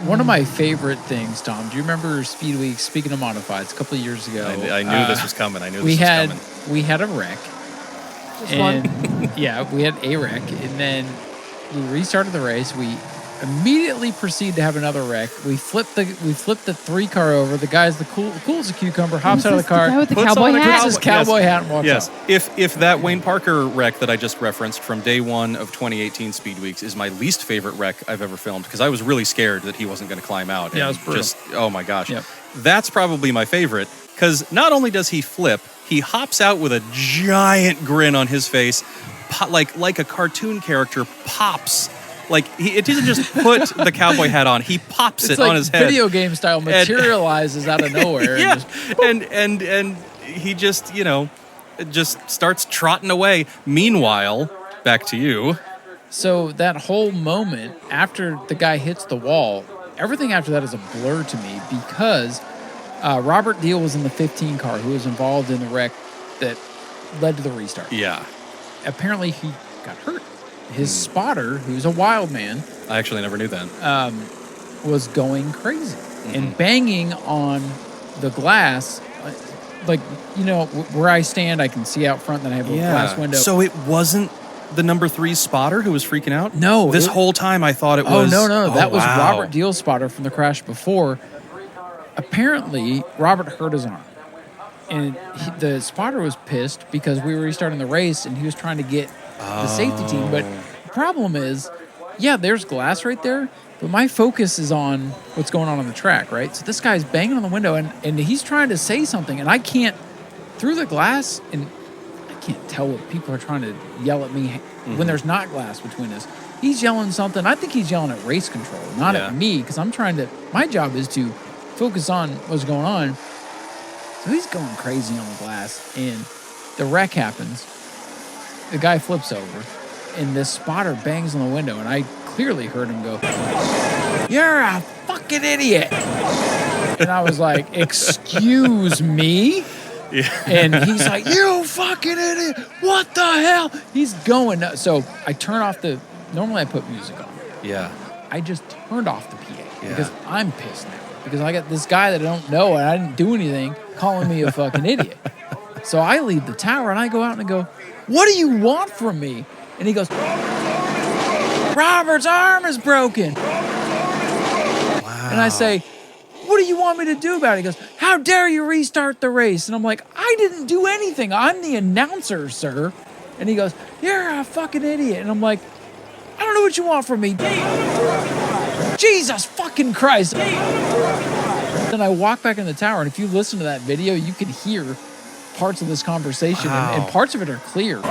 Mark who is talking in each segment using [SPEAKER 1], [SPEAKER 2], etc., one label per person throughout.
[SPEAKER 1] One of my favorite things, Tom, do you remember Speedway, speaking of modifieds, a couple of years ago?
[SPEAKER 2] I knew this was coming. I knew this was coming.
[SPEAKER 1] We had a wreck. Yeah, we had a wreck. And then we restarted the race. We immediately proceed to have another wreck. We flipped the 3-car over. The guy's cool as a cucumber, hops out of the car,
[SPEAKER 3] The guy with the
[SPEAKER 1] puts
[SPEAKER 3] cowboy hat?
[SPEAKER 1] puts his cowboy hat and walks out.
[SPEAKER 2] If that Wayne Parker wreck that I just referenced from day one of 2018 Speed Weeks is my least favorite wreck I've ever filmed, because I was really scared that he wasn't going to climb out.
[SPEAKER 1] Yeah, it was brutal.
[SPEAKER 2] Oh my gosh.
[SPEAKER 1] Yep.
[SPEAKER 2] That's probably my favorite, because not only does he flip, he hops out with a giant grin on his face, like a cartoon character pops. Like, it doesn't just put the cowboy hat on; he pops it
[SPEAKER 1] like
[SPEAKER 2] on his head.
[SPEAKER 1] Video game style, materializes out of nowhere.
[SPEAKER 2] Yeah, and he just just starts trotting away. Meanwhile, back to you.
[SPEAKER 1] So that whole moment after the guy hits the wall, everything after that is a blur to me, because Robert Deal was in the 15 car who was involved in the wreck that led to the restart.
[SPEAKER 2] Yeah.
[SPEAKER 1] Apparently he got hurt. His spotter, who's a wild man,
[SPEAKER 2] I actually never knew that,
[SPEAKER 1] was going crazy and banging on the glass. Like, where I stand, I can see out front, then I have a glass window.
[SPEAKER 2] So it wasn't the number 3 spotter who was freaking out?
[SPEAKER 1] No.
[SPEAKER 2] This whole time I thought it was...
[SPEAKER 1] Oh, no. That was
[SPEAKER 2] wow.
[SPEAKER 1] Robert Deal's spotter from the crash before. Apparently, Robert hurt his arm. And the spotter was pissed because we were restarting the race and he was trying to get the safety team. But the problem is, there's glass right there, but my focus is on what's going on the track, right? So this guy's banging on the window and he's trying to say something, and I can't, through the glass, and I can't tell what people are trying to yell at me when there's not glass between us. He's yelling something. I think he's yelling at race control, not at me, because I'm trying to, my job is to focus on what's going on. So he's going crazy on the glass, and the wreck happens. The guy flips over, and this spotter bangs on the window, and I clearly heard him go, "You're a fucking idiot." And I was like, "Excuse me?" Yeah. And he's like, "You fucking idiot. What the hell?" He's going nuts. So I turn off normally I put music on.
[SPEAKER 2] Yeah.
[SPEAKER 1] I just turned off the PA because I'm pissed now. Because I got this guy that I don't know and I didn't do anything calling me a fucking idiot. So I leave the tower and I go out and I go, "What do you want from me?" And he goes, "Robert's arm is broken." Wow. And I say, "What do you want me to do about it?" He goes, "How dare you restart the race?" And I'm like, "I didn't do anything. I'm the announcer, sir." And he goes, "You're a fucking idiot." And I'm like, "I don't know what you want from me." Jesus fucking Christ. Then I walk back in the tower, and if you listen to that video, you can hear parts of this conversation, and parts of it are clear.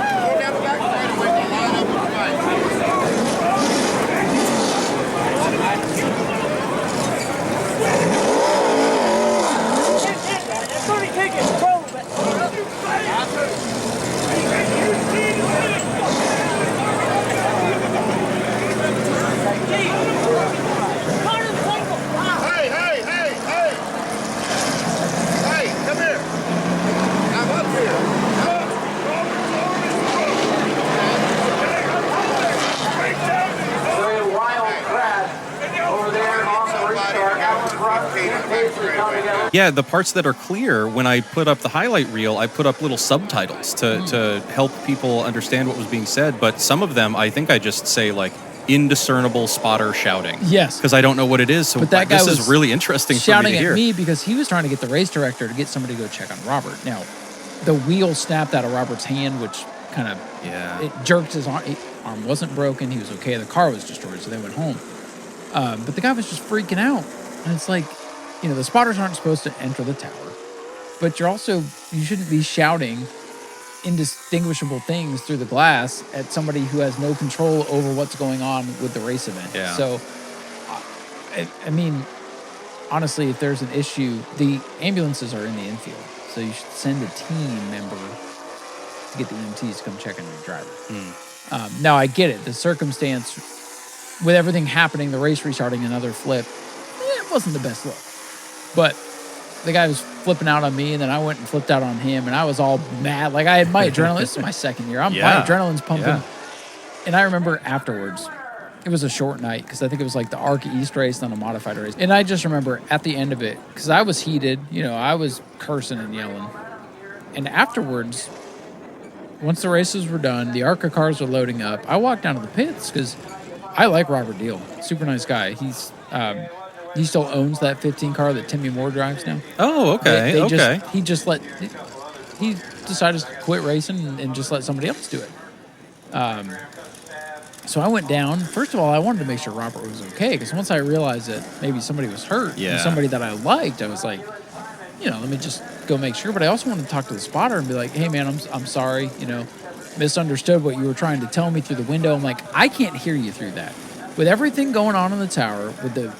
[SPEAKER 2] Yeah, the parts that are clear, when I put up the highlight reel, I put up little subtitles to help people understand what was being said. But some of them, I think I just say, like, indiscernible spotter shouting.
[SPEAKER 1] Yes.
[SPEAKER 2] Because I don't know what it is. So
[SPEAKER 1] but that guy
[SPEAKER 2] this is really interesting for me to hear.
[SPEAKER 1] Shouting at me because he was trying to get the race director to get somebody to go check on Robert. Now, the wheel snapped out of Robert's hand, which kind of it jerked his arm. His arm wasn't broken. He was okay. The car was destroyed, so they went home. But the guy was just freaking out. And it's like, the spotters aren't supposed to enter the tower, but you shouldn't be shouting indistinguishable things through the glass at somebody who has no control over what's going on with the race event.
[SPEAKER 2] Yeah.
[SPEAKER 1] So, I mean, honestly, if there's an issue, the ambulances are in the infield, so you should send a team member to get the EMTs to come check on your driver. Now, I get it. The circumstance, with everything happening, the race restarting, another flip, it wasn't the best look. But the guy was flipping out on me, and then I went and flipped out on him, and I was all mad. Like, I had my adrenaline. This is my second year. My adrenaline's pumping.
[SPEAKER 2] Yeah.
[SPEAKER 1] And I remember afterwards, It was a short night because I think it was like the ARC East race, then a modified race. And I just remember at the end of it, because I was heated, I was cursing and yelling. And afterwards, once the races were done, the ARCA cars were loading up, I walked down to the pits because I like Robert Deal. Super nice guy. He still owns that 15 car that Timmy Moore drives now.
[SPEAKER 2] Oh, okay.
[SPEAKER 1] He decided to quit racing and just let somebody else do it. So I went down. First of all, I wanted to make sure Robert was okay because once I realized that maybe somebody was hurt, and somebody that I liked, I was like, let me just go make sure. But I also wanted to talk to the spotter and be like, hey, man, I'm sorry, misunderstood what you were trying to tell me through the window. I'm like, I can't hear you through that. With everything going on in the tower, with the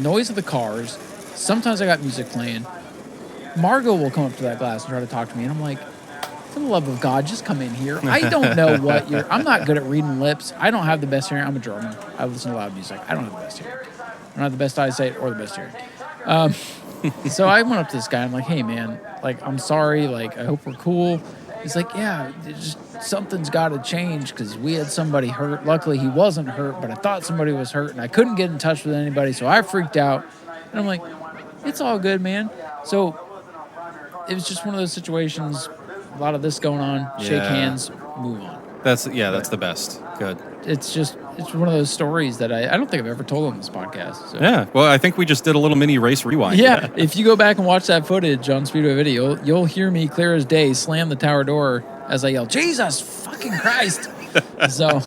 [SPEAKER 1] noise of the cars, sometimes I got music playing. Margot will come up to that glass and try to talk to me, and I'm like, for the love of God, just come in here. I don't know I'm not good at reading lips. I don't have the best hearing. I'm a drummer. I listen to loud music. I don't have the best hearing. I don't have the best eyesight or the best hearing. So I went up to this guy. I'm like, hey, man, I'm sorry. I hope we're cool. He's like, yeah, something's got to change because we had somebody hurt. Luckily, he wasn't hurt, but I thought somebody was hurt, and I couldn't get in touch with anybody, so I freaked out. And I'm like, it's all good, man. So it was just one of those situations. A lot of this going on. Shake hands, move on.
[SPEAKER 2] That's the best. Good.
[SPEAKER 1] It's one of those stories that I don't think I've ever told on this podcast. So.
[SPEAKER 2] Yeah. Well, I think we just did a little mini race rewind.
[SPEAKER 1] Yeah. If you go back and watch that footage on Speedway Video, you'll hear me clear as day slam the tower door as I yell, Jesus fucking Christ. So.